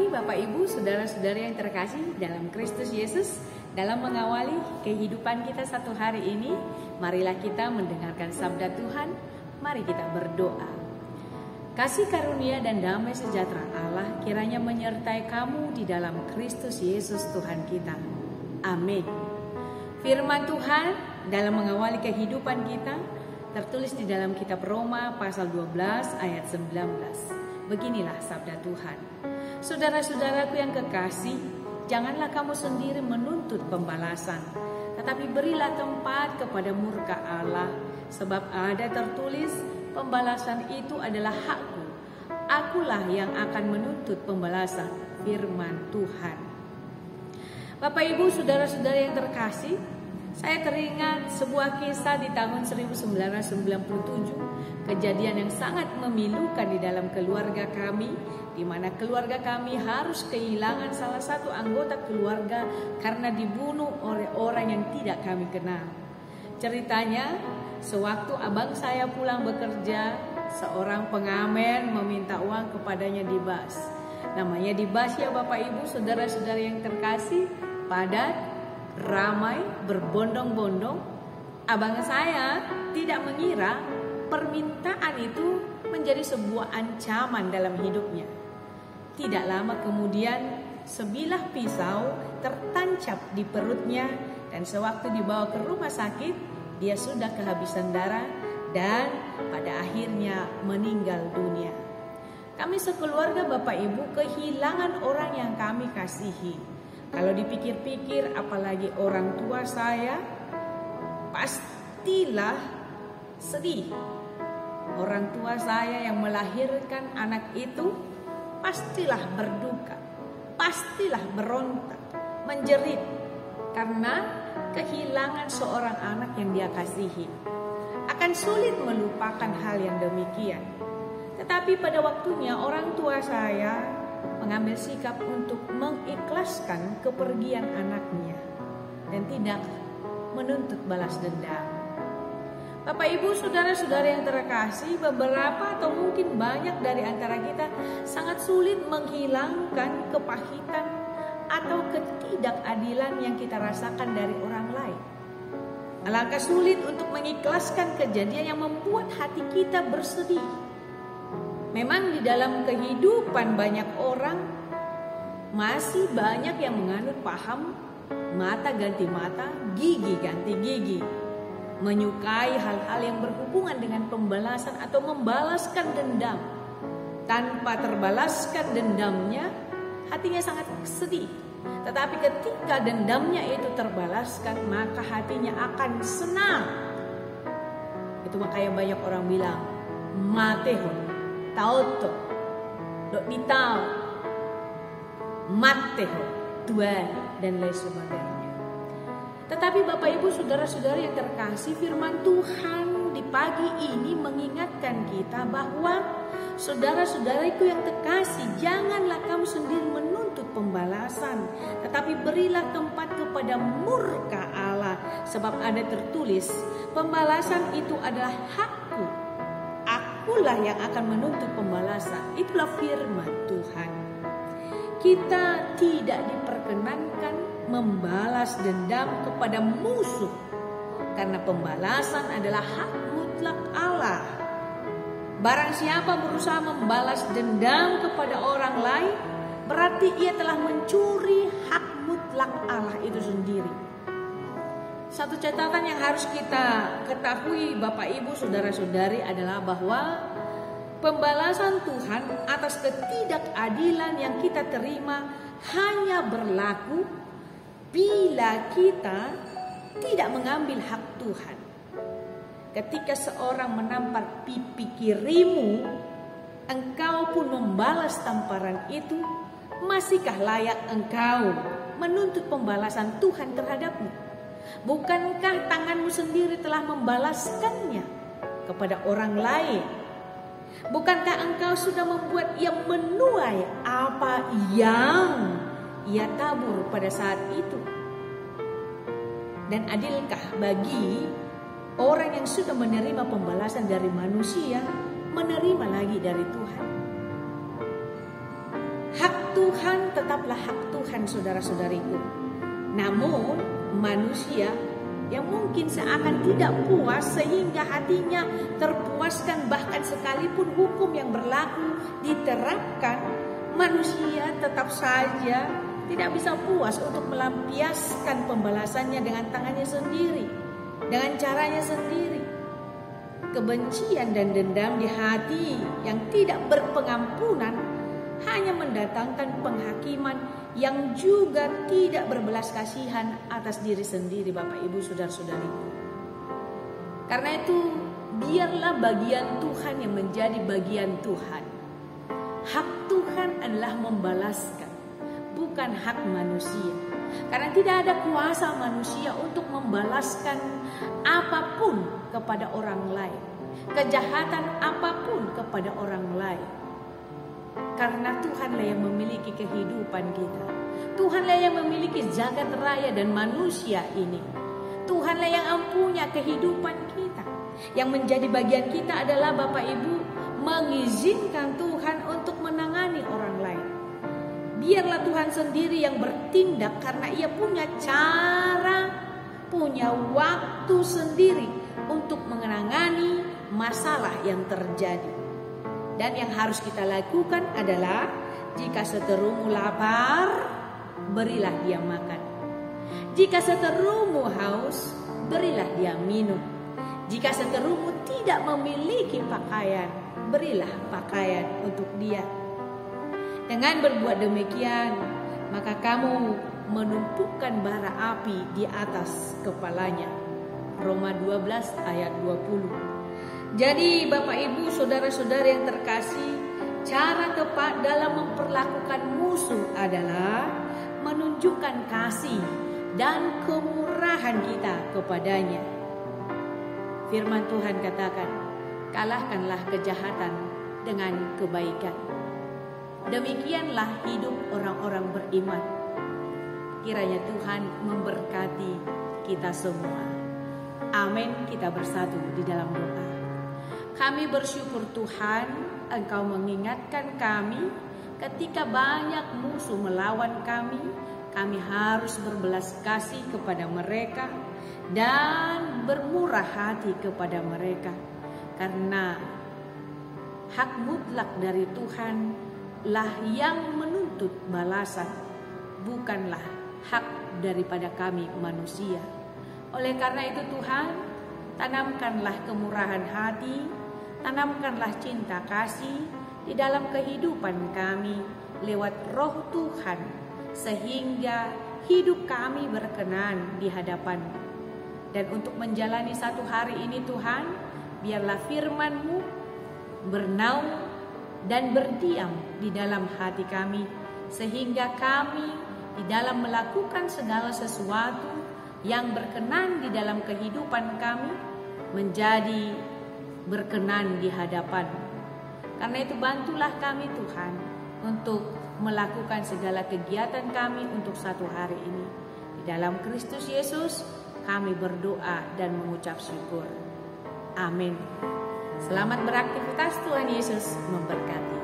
pagi Bapak Ibu, saudara-saudari yang terkasih dalam Kristus Yesus. Dalam mengawali kehidupan kita satu hari ini, marilah kita mendengarkan sabda Tuhan. Mari kita berdoa. Kasih karunia dan damai sejahtera Allah kiranya menyertai kamu di dalam Kristus Yesus Tuhan kita. Amin. Firman Tuhan dalam mengawali kehidupan kita tertulis di dalam kitab Roma pasal 12 ayat 19. Beginilah sabda Tuhan. Saudara-saudaraku yang kekasih, janganlah kamu sendiri menuntut pembalasan, tetapi berilah tempat kepada murka Allah, sebab ada tertulis, pembalasan itu adalah hakku. Akulah yang akan menuntut pembalasan, firman Tuhan. Bapak Ibu, saudara-saudara yang terkasih, saya teringat sebuah kisah di tahun 1997, kejadian yang sangat memilukan di dalam keluarga kami, di mana keluarga kami harus kehilangan salah satu anggota keluarga karena dibunuh oleh orang yang tidak kami kenal. Ceritanya, sewaktu abang saya pulang bekerja, seorang pengamen meminta uang kepadanya di bas. Namanya di bas ya Bapak Ibu, saudara-saudara yang terkasih, padat, ramai, berbondong-bondong. Abang saya tidak mengira permintaan itu menjadi sebuah ancaman dalam hidupnya. Tidak lama kemudian sebilah pisau tertancap di perutnya, dan sewaktu dibawa ke rumah sakit dia sudah kehabisan darah dan pada akhirnya meninggal dunia. Kami sekeluarga Bapak Ibu kehilangan orang yang kami kasihi. Kalau dipikir-pikir, apalagi orang tua saya, pastilah sedih. Orang tua saya yang melahirkan anak itu pastilah berduka, pastilah berontak, menjerit karena kehilangan seorang anak yang dia kasihi. Akan sulit melupakan hal yang demikian. Tetapi pada waktunya orang tua saya mengambil sikap untuk mengikhlaskan kepergian anaknya dan tidak menuntut balas dendam. Bapak Ibu, saudara-saudara yang terkasih, beberapa atau mungkin banyak dari antara kita sangat sulit menghilangkan kepahitan atau ketidakadilan yang kita rasakan dari orang lain. Alangkah sulit untuk mengikhlaskan kejadian yang membuat hati kita bersedih. Memang di dalam kehidupan banyak orang masih banyak yang menganut paham mata ganti mata, gigi ganti gigi. Menyukai hal-hal yang berhubungan dengan pembalasan atau membalaskan dendam. Tanpa terbalaskan dendamnya, hatinya sangat sedih. Tetapi ketika dendamnya itu terbalaskan, maka hatinya akan senang. Itu makanya banyak orang bilang, matehon, tauto, dok ditau, matehon, tuan, dan lain sebagainya. Tetapi Bapak Ibu, saudara-saudara yang terkasih, firman Tuhan di pagi ini mengingatkan kita bahwa saudara-saudariku yang terkasih, janganlah kamu sendiri menuntut pembalasan, tetapi berilah tempat kepada murka Allah, sebab ada tertulis, pembalasan itu adalah hakku. Akulah yang akan menuntut pembalasan. Itulah firman Tuhan. Kita tidak diperkenankan membalas dendam kepada musuh, karena pembalasan adalah hak mutlak Allah. Barang siapa berusaha membalas dendam kepada orang lain, berarti ia telah mencuri hak mutlak Allah itu sendiri. Satu catatan yang harus kita ketahui Bapak Ibu saudara-saudari adalah bahwa pembalasan Tuhan atas ketidakadilan yang kita terima hanya berlaku bila kita tidak mengambil hak Tuhan. Ketika seorang menampar pipi kirimu, engkau pun membalas tamparan itu, masihkah layak engkau menuntut pembalasan Tuhan terhadapmu? Bukankah tanganmu sendiri telah membalaskannya kepada orang lain? Bukankah engkau sudah membuat ia menuai apa yang ia tabur pada saat itu? Dan adilkah bagi orang yang sudah menerima pembalasan dari manusia, menerima lagi dari Tuhan? Hak Tuhan tetaplah hak Tuhan, saudara-saudariku. Namun manusia yang mungkin seakan tidak puas sehingga hatinya terpuaskan, bahkan sekalipun hukum yang berlaku diterapkan, manusia tetap saja tidak bisa puas untuk melampiaskan pembalasannya dengan tangannya sendiri, dengan caranya sendiri. Kebencian dan dendam di hati yang tidak berpengampunan hanya mendatangkan penghakiman yang juga tidak berbelas kasihan atas diri sendiri, Bapak Ibu saudara-saudariku. Karena itu biarlah bagian Tuhan yang menjadi bagian Tuhan. Hak Tuhan adalah membalaskan, bukan hak manusia. Karena tidak ada kuasa manusia untuk membalaskan apapun kepada orang lain, kejahatan apapun kepada orang lain. Karena Tuhanlah yang memiliki kehidupan kita. Tuhanlah yang memiliki jagat raya dan manusia ini. Tuhanlah yang punya kehidupan kita. Yang menjadi bagian kita adalah Bapak Ibu mengizinkan Tuhan untuk menangani orang lain. Biarlah Tuhan sendiri yang bertindak, karena Ia punya cara, punya waktu sendiri untuk menangani masalah yang terjadi. Dan yang harus kita lakukan adalah, jika seterumu lapar, berilah dia makan. Jika seterumu haus, berilah dia minum. Jika seterumu tidak memiliki pakaian, berilah pakaian untuk dia. Dengan berbuat demikian, maka kamu menumpukan bara api di atas kepalanya. Roma 12 ayat 20. Jadi Bapak Ibu saudara-saudara yang terkasih, cara tepat dalam memperlakukan musuh adalah menunjukkan kasih dan kemurahan kita kepadanya. Firman Tuhan katakan, kalahkanlah kejahatan dengan kebaikan. Demikianlah hidup orang-orang beriman. Kiranya Tuhan memberkati kita semua. Amin. Kita bersatu di dalam doa. Kami bersyukur Tuhan, Engkau mengingatkan kami ketika banyak musuh melawan kami. Kami harus berbelas kasih kepada mereka dan bermurah hati kepada mereka. Karena hak mutlak dari Tuhan lah yang menuntut balasan, bukanlah hak daripada kami manusia. Oleh karena itu Tuhan, tanamkanlah kemurahan hati, tanamkanlah cinta kasih di dalam kehidupan kami lewat Roh Tuhan, sehingga hidup kami berkenan di hadapan-Mu. Dan untuk menjalani satu hari ini Tuhan, biarlah firman-Mu bernaung dan berdiam di dalam hati kami, sehingga kami di dalam melakukan segala sesuatu yang berkenan di dalam kehidupan kami menjadi berkenan di hadapan. Karena itu bantulah kami Tuhan untuk melakukan segala kegiatan kami untuk satu hari ini. Di dalam Kristus Yesus kami berdoa dan mengucap syukur. Amin. Selamat beraktivitas, Tuhan Yesus memberkati.